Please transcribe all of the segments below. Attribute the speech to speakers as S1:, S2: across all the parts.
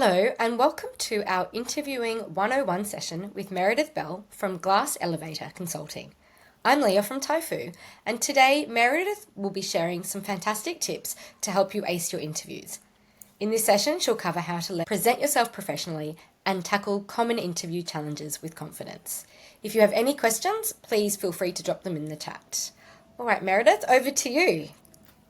S1: Hello, and welcome to our Interviewing 101 session with Meredith Bell from Glass Elevator Consulting. I'm Leah from TYFU, and today Meredith will be sharing some fantastic tips to help you ace your interviews. In this session, she'll cover how to present yourself professionally and tackle common interview challenges with confidence. If you have any questions, please feel free to drop them in the chat. All right, Meredith, over to you.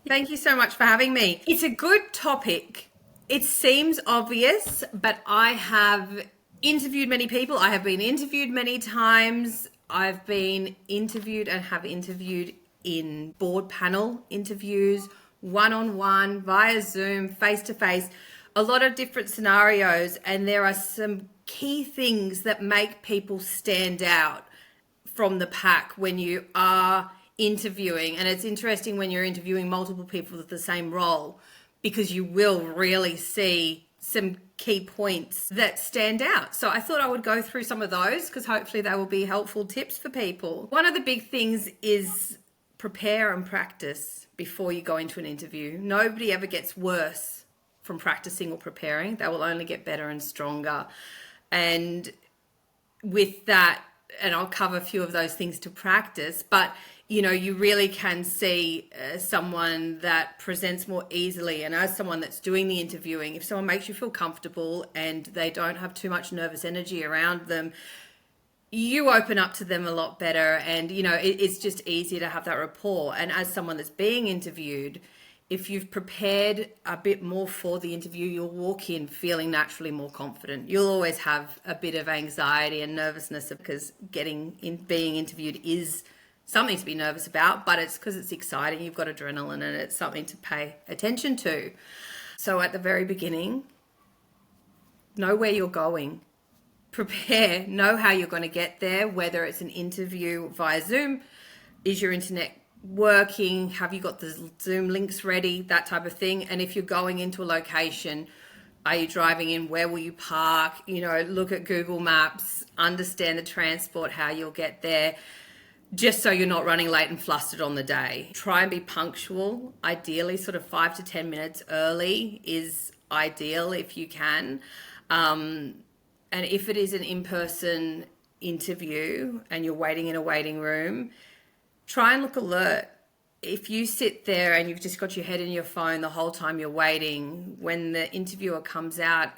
S2: Thank you so much for having me. It's a good topic. It seems obvious, but I have interviewed many people. I have been interviewed many times. I've been interviewed and have interviewed in board panel interviews, one-on-one, via Zoom, face-to-face, a lot of different scenarios. And there are some key things that make people stand out from the pack when you are interviewing. And it's interesting when you're interviewing multiple people with the same role, because you will really see some key points that stand out. So I thought I would go through some of those because hopefully they will be helpful tips for people. One of the big things is prepare and practice before you go into an interview. Nobody ever gets worse from practicing or preparing. They will only get better and stronger. And with that, and I'll cover a few of those things to practice, but you really can see someone that presents more easily. And as someone that's doing the interviewing, if someone makes you feel comfortable and they don't have too much nervous energy around them, you open up to them a lot better. And, it's just easier to have that rapport. And as someone that's being interviewed, if you've prepared a bit more for the interview, you'll walk in feeling naturally more confident. You'll always have a bit of anxiety and nervousness because being interviewed is something to be nervous about, but it's because it's exciting. You've got adrenaline and it's something to pay attention to. So at the very beginning, know where you're going. Prepare, know how you're going to get there, whether it's an interview via Zoom. Is your internet working? Have you got the Zoom links ready? That type of thing. And if you're going into a location, are you driving in? Where will you park? Look at Google Maps, understand the transport, how you'll get there, just so you're not running late and flustered on the day. Try and be punctual. Ideally, sort of 5 to 10 minutes early is ideal if you can. And if it is an in-person interview and you're waiting in a waiting room, try and look alert. If you sit there and you've just got your head in your phone the whole time you're waiting, when the interviewer comes out,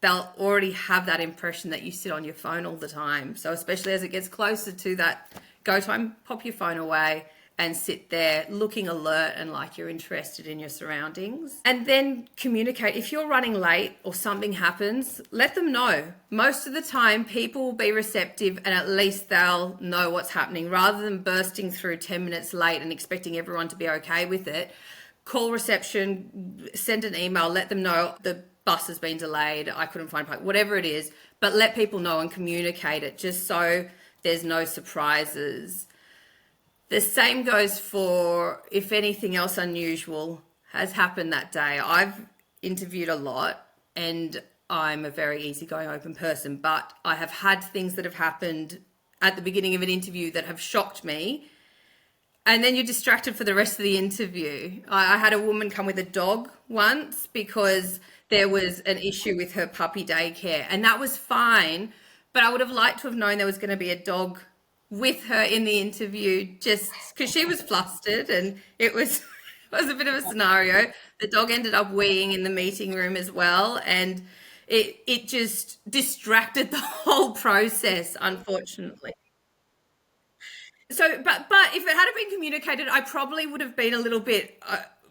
S2: they'll already have that impression that you sit on your phone all the time. So especially as it gets closer to that go time, pop your phone away and sit there looking alert and like you're interested in your surroundings. And then communicate. If you're running late or something happens, let them know. Most of the time, people will be receptive and at least they'll know what's happening rather than bursting through 10 minutes late and expecting everyone to be okay with it. Call reception, send an email, let them know the bus has been delayed, I couldn't find a park, whatever it is, but let people know and communicate it just so there's no surprises. The same goes for if anything else unusual has happened that day. I've interviewed a lot and I'm a very easygoing, open person, but I have had things that have happened at the beginning of an interview that have shocked me. And then you're distracted for the rest of the interview. I had a woman come with a dog once because there was an issue with her puppy daycare, and that was fine. But I would have liked to have known there was going to be a dog with her in the interview just because she was flustered and it was a bit of a scenario. The dog ended up weeing in the meeting room as well, and it just distracted the whole process, unfortunately. So, but if it had been communicated, I probably would have been a little bit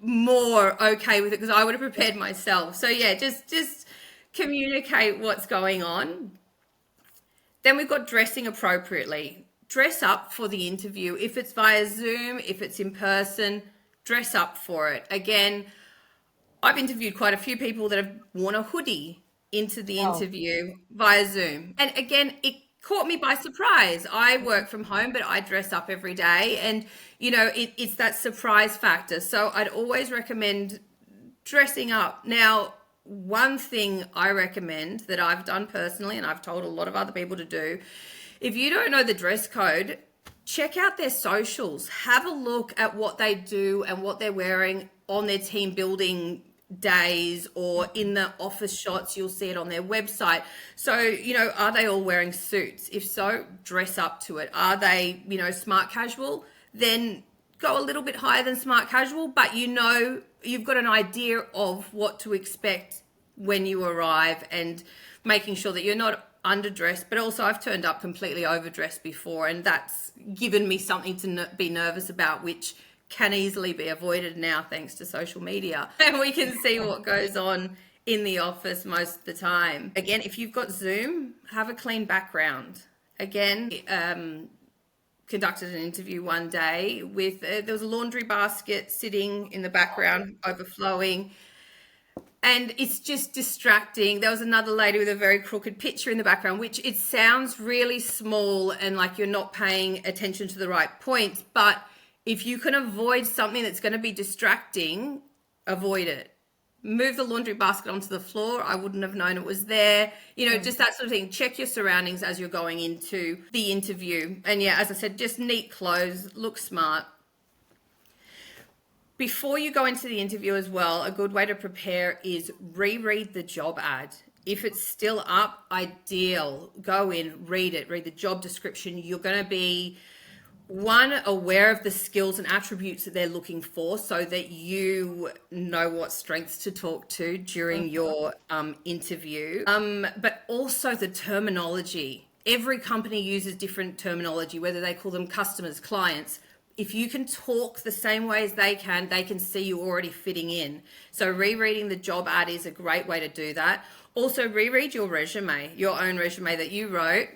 S2: more okay with it because I would have prepared myself. So yeah, just communicate what's going on. Then we've got dressing appropriately. Dress up for the interview. If it's via Zoom, if it's in person, dress up for it. Again, I've interviewed quite a few people that have worn a hoodie into the interview via Zoom. And again, it caught me by surprise. I work from home, but I dress up every day. And, it's that surprise factor. So I'd always recommend dressing up. Now, one thing I recommend that I've done personally, and I've told a lot of other people to do, if you don't know the dress code, check out their socials. Have a look at what they do and what they're wearing on their team building days, or in the office shots, you'll see it on their website. So, are they all wearing suits? If so, dress up to it. Are they, smart casual? Then go a little bit higher than smart casual, but you've got an idea of what to expect when you arrive, and making sure that you're not underdressed. But also, I've turned up completely overdressed before, and that's given me something to be nervous about, which can easily be avoided now thanks to social media. And we can see what goes on in the office most of the time. Again, if you've got Zoom, have a clean background. Again, conducted an interview one day with, there was a laundry basket sitting in the background, overflowing. And it's just distracting. There was another lady with a very crooked picture in the background, which it sounds really small and like you're not paying attention to the right points. But if you can avoid something that's going to be distracting, avoid it. Move the laundry basket onto the floor. I wouldn't have known it was there. Just that sort of thing. Check your surroundings as you're going into the interview. And yeah, as I said, just neat clothes, look smart. Before you go into the interview as well, a good way to prepare is reread the job ad. If it's still up, ideal. Go in, read it, read the job description. You're going to be, one, aware of the skills and attributes that they're looking for, so that you know what strengths to talk to during your interview. But also the terminology. Every company uses different terminology, whether they call them customers, clients. If you can talk the same way as they can see you already fitting in. So rereading the job ad is a great way to do that. Also, reread your resume, your own resume that you wrote,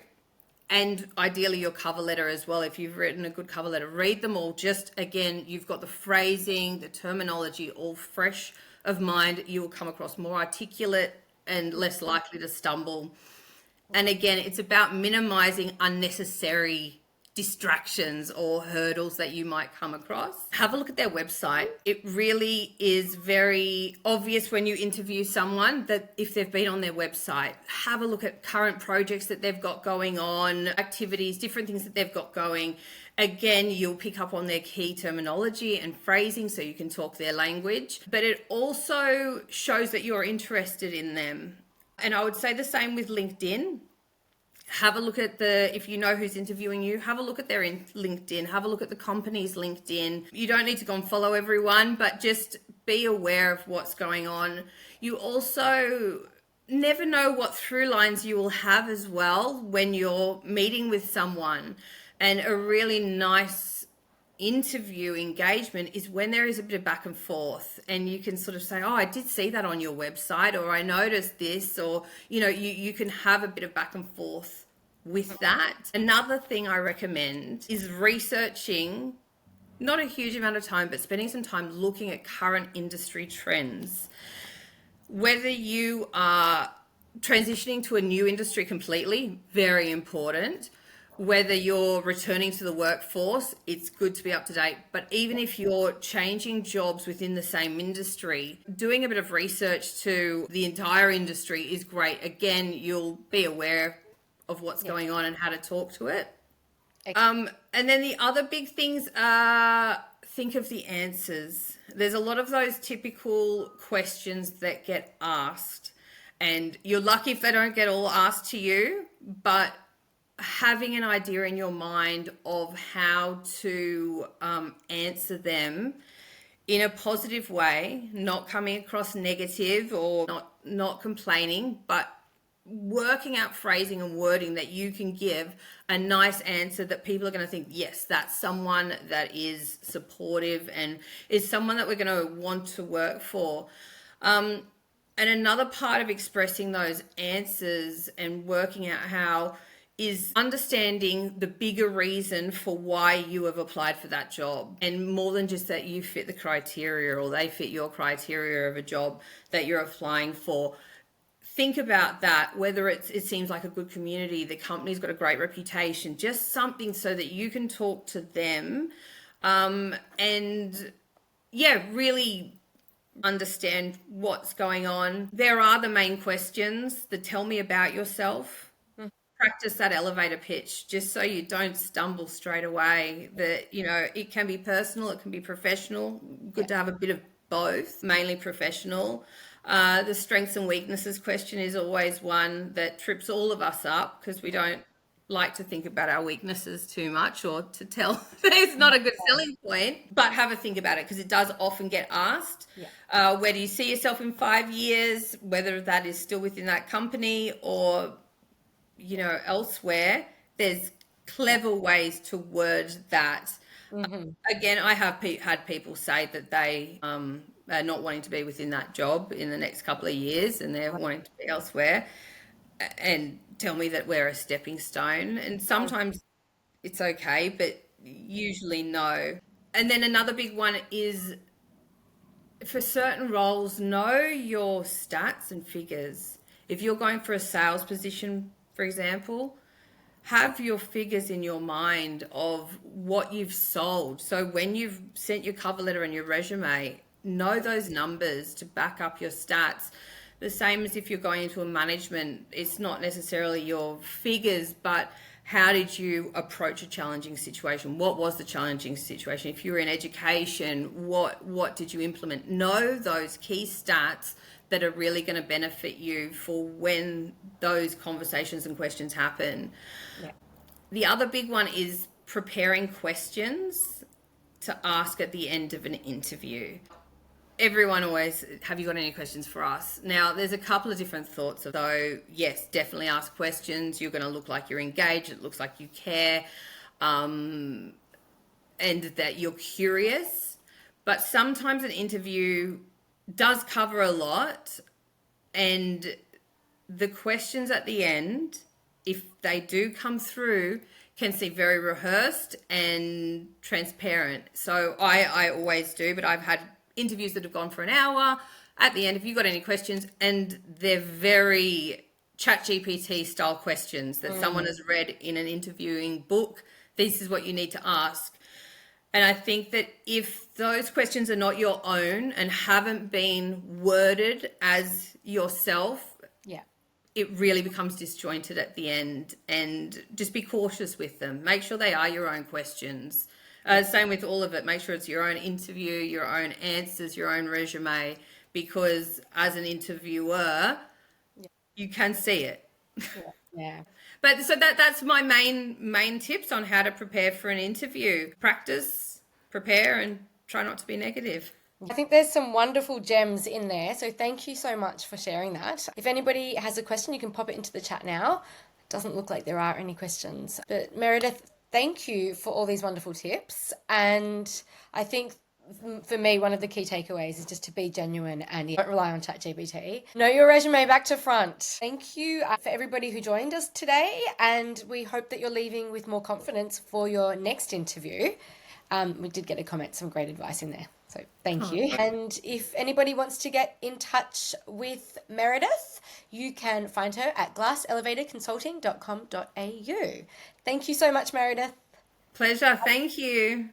S2: and ideally your cover letter as well. If you've written a good cover letter, read them all. Just, again, you've got the phrasing, the terminology all fresh of mind. You will come across more articulate and less likely to stumble. And again, it's about minimizing unnecessary distractions or hurdles that you might come across. Have a look at their website. It really is very obvious when you interview someone that if they've been on their website. Have a look at current projects that they've got going on, activities, different things that they've got going. Again, you'll pick up on their key terminology and phrasing so you can talk their language, but it also shows that you're interested in them. And I would say the same with LinkedIn. Have a look at if you know who's interviewing you, have a look at their LinkedIn, have a look at the company's LinkedIn. You don't need to go and follow everyone, but just be aware of what's going on. You also never know what through lines you will have as well when you're meeting with someone. And a really nice interview engagement is when there is a bit of back and forth, and you can sort of say, oh, I did see that on your website, or I noticed this, or you can have a bit of back and forth with that. Another thing I recommend is researching, not a huge amount of time, but spending some time looking at current industry trends. Whether you are transitioning to a new industry completely, very important. Whether you're returning to the workforce, it's good to be up to date. But even if you're changing jobs within the same industry, doing a bit of research to the entire industry is great. Again, you'll be aware of what's going on and how to talk to it. And then the other big things are, think of the answers. There's a lot of those typical questions that get asked, and you're lucky if they don't get all asked to you, but having an idea in your mind of how to answer them in a positive way, not coming across negative or not complaining, but working out phrasing and wording that you can give a nice answer that people are going to think, yes, that's someone that is supportive and is someone that we're going to want to work for. And another part of expressing those answers and working out how is understanding the bigger reason for why you have applied for that job, and more than just that you fit the criteria or they fit your criteria of a job that you're applying for. Think about that, whether it seems like a good community, the company's got a great reputation, just something so that you can talk to them and really understand what's going on. There are the main questions, the tell me about yourself. Practice that elevator pitch just so you don't stumble straight away. That it can be personal, it can be professional. Good to have a bit of both, mainly professional. The strengths and weaknesses question is always one that trips all of us up because we don't like to think about our weaknesses too much or to tell it's not a good selling point, but have a think about it because it does often get asked.
S1: Yeah.
S2: Where do you see yourself in 5 years, whether that is still within that company or, elsewhere. There's clever ways to word that. Again, I have had people say that they are not wanting to be within that job in the next couple of years and they're wanting to be elsewhere and tell me that we're a stepping stone. And sometimes it's okay, but usually no. And then another big one is for certain roles, know your stats and figures. If you're going for a sales position, for example, have your figures in your mind of what you've sold. So when you've sent your cover letter and your resume, know those numbers to back up your stats. The same as if you're going into a management, it's not necessarily your figures, but how did you approach a challenging situation? What was the challenging situation? If you were in education, what did you implement? Know those key stats that are really going to benefit you for when those conversations and questions happen.
S1: Yeah.
S2: The other big one is preparing questions to ask at the end of an interview. Everyone always, have you got any questions for us? Now, there's a couple of different thoughts. So, yes, definitely ask questions. You're going to look like you're engaged. It looks like you care and that you're curious. But sometimes an interview does cover a lot, and the questions at the end, if they do come through, can seem very rehearsed and transparent. So I always do, but I've had interviews that have gone for an hour. At the end, if you've got any questions, and they're very ChatGPT style questions that someone has read in an interviewing book, this is what you need to ask. And I think that if those questions are not your own and haven't been worded as yourself,
S1: Yeah.
S2: it really becomes disjointed at the end. And just be cautious with them. Make sure they are your own questions. Same with all of it. Make sure it's your own interview, your own answers, your own resume, because as an interviewer, you can see it.
S1: Yeah.
S2: But so that's my main tips on how to prepare for an interview. Practice, prepare, and try not to be negative.
S1: I think there's some wonderful gems in there. So thank you so much for sharing that. If anybody has a question, you can pop it into the chat now. It doesn't look like there are any questions. But Meredith, thank you for all these wonderful tips. And I think for me, one of the key takeaways is just to be genuine and don't rely on ChatGPT. Know your resume back to front. Thank you for everybody who joined us today. And we hope that you're leaving with more confidence for your next interview. We did get a comment, some great advice in there. So thank you. And if anybody wants to get in touch with Meredith, you can find her at glasselevatorconsulting.com.au. Thank you so much, Meredith.
S2: Pleasure. Thank you.